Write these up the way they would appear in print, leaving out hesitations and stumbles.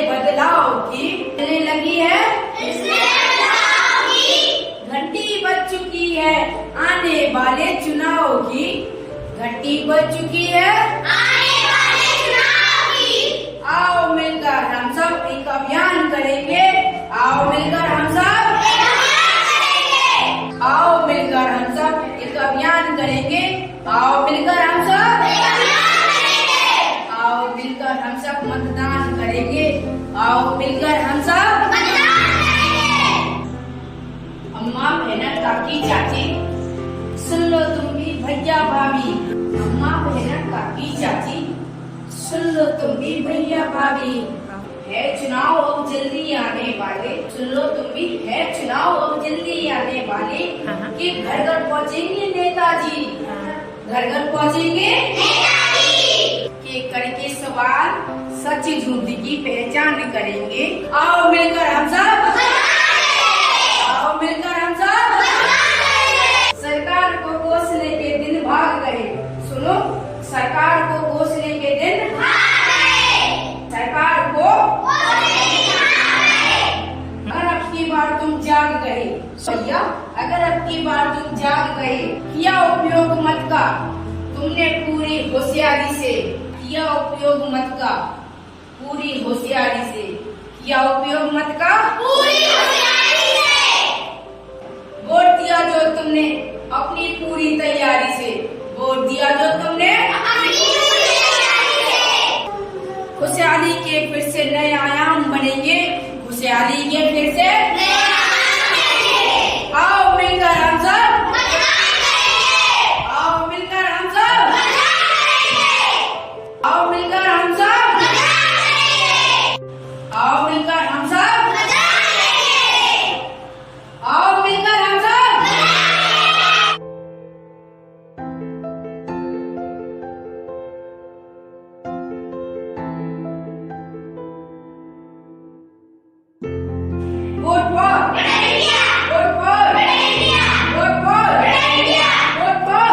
बदलाव की चलने लगी है, इसमें बदलाव की घंटी बज चुकी है आने वाले चुनाव की, घंटी बज चुकी है आने वाले चुनाव की। आओ मिलकर हम सब एक अभियान करेंगे, आओ मिलकर हम सब आओ मिलकर हम सब एक अभियान करेंगे, आओ मिलकर हम सब आओ मिलकर हम सब मतदान करेंगे, आओ मिलकर हम सब अम्मा बहना काकी चाची सुन लो तुम भी भैया भाभी, अम्मा बहना काकी चाची सुन लो तुम भी भैया भाभी, है चुनाव अब जल्दी आने वाले, सुन लो तुम भी है चुनाव अब जल्दी आने वाले, कि घर घर पहुँचेंगे नेताजी, घर घर पहुँचेंगे के करके सवाल सच झूठ की पहचान करेंगे, आओ मिलकर हम सब आओ मिलकर हम सब सरकार को कोसने के दिन भाग गए, सुनो सरकार को कोसने के दिन सरकार को अगर अब की बार तुम जाग गए भैया, अगर अब की बार तुम जाग गए, किया उपयोग मत का तुमने पूरी होशियारी से, किया उपयोग मत का पूरी होशियारी से, किया उपयोग मत का पूरी होशियारी से, वोट दिया जो तुमने अपनी पूरी तैयारी से, वोट दिया जो तुमने अपनी पूरी तैयारी से। खुशहाली के फिर से नए आयाम बनेंगे, खुशहाली के फिर से आओ मिलकर हम सब आओ मिलकर हम सब आओ मिलकर हम सब आओ मिलकर हम सब आओ मिलकर हम सब vote for vote for vote for vote for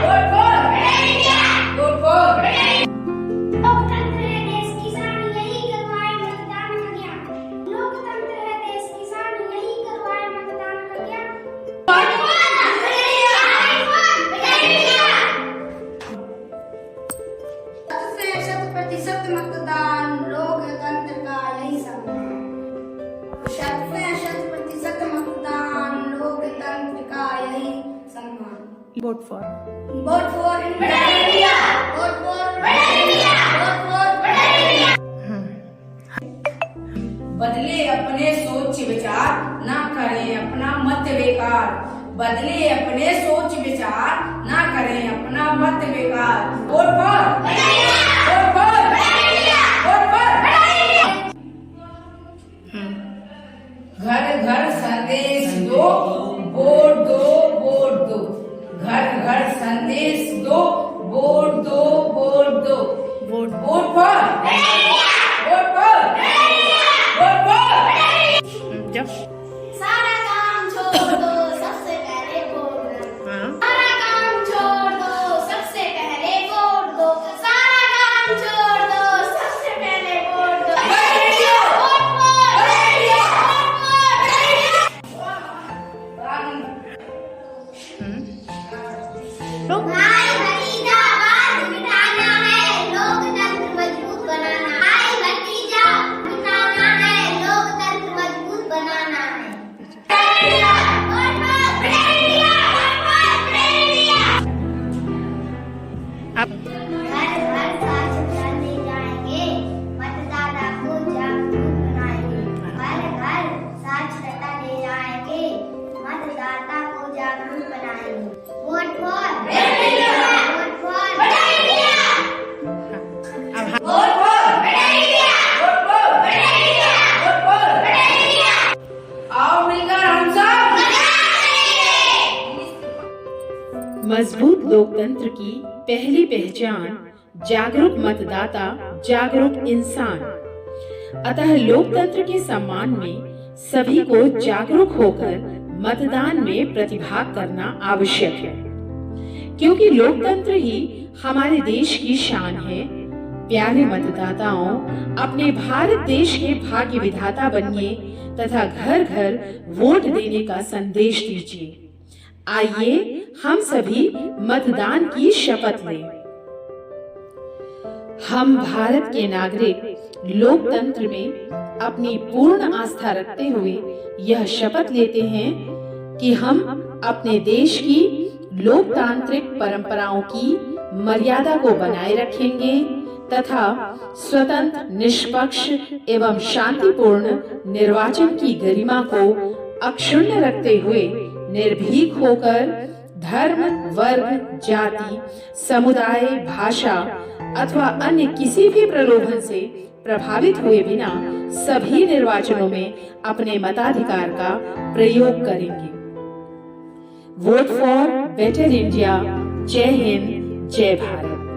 vote for vote for लोकतंत्र है देश की शान, यही करवाए मतदान का ज्ञान। लोकतंत्र है देश की शान, यही करवाए मतदान का ज्ञान। शत प्रतिशत मतदान लोकतंत्र का यही सम्मान। शत प्रतिशत मतदान लोकतंत्र का यही सम्मान। Vote for vote for India, vote for India, vote for India. बदले अपने सोच विचार ना करें अपना मत बेकार, बदले अपने सोच विचार ना करें अपना मत बेकार, vote for vote for vote for घर घर संदेश दो वोट दो वोट दो, घर घर संदेश दो वोट दो वोट दो, vote vote for vote for vote for जब सारा काम छोड़ दो, सबसे पहले वोट दो। हाँ सारा काम छोड़ दो, सबसे पहले वोट दो। सारा काम छोड़ दो, सबसे पहले वोट दो। Vote for India, vote for तो भाई भतीजा वाद मिटाना है, लोकतंत्र मजबूत बनाना। भाई भतीजा मिटाना है, लोकतंत्र मजबूत बनाना है। Vote for India, vote for India. अब घर घर साक्षरता ले जाएंगे, मतदाता को जागरूक बनाएंगे। घर घर साक्षरता ले जाएंगे, मतदाता को जागरूक बनाएंगे। Vote for India, vote for India, अब vote for India, vote for India, vote for India, आओ मिलकर हम सब मजबूत लोकतंत्र की पहली पहचान जागरूक मतदाता, जागरूक इंसान। अतः लोकतंत्र के सम्मान में सभी को जागरूक होकर मतदान में प्रतिभाग करना आवश्यक है, क्योंकि लोकतंत्र ही हमारे देश की शान है, प्यारे मतदाताओं, अपने भारत देश के भाग्य विधाता बनिए तथा घर घर वोट देने का संदेश दीजिए। आइए हम सभी मतदान की शपथ लें। हम भारत के नागरिक लोकतंत्र में अपनी पूर्ण आस्था रखते हुए यह शपथ लेते हैं कि हम अपने देश की लोकतांत्रिक परंपराओं की मर्यादा को बनाए रखेंगे तथा स्वतंत्र, निष्पक्ष एवं शांतिपूर्ण निर्वाचन की गरिमा को अक्षुण्ण रखते हुए निर्भीक होकर धर्म, वर्ग, जाति, समुदाय, भाषा अथवा अन्य किसी भी प्रलोभन से प्रभावित हुए बिना सभी निर्वाचनों में अपने मताधिकार का प्रयोग करेंगे। Vote for better India. जय हिंद, जय भारत।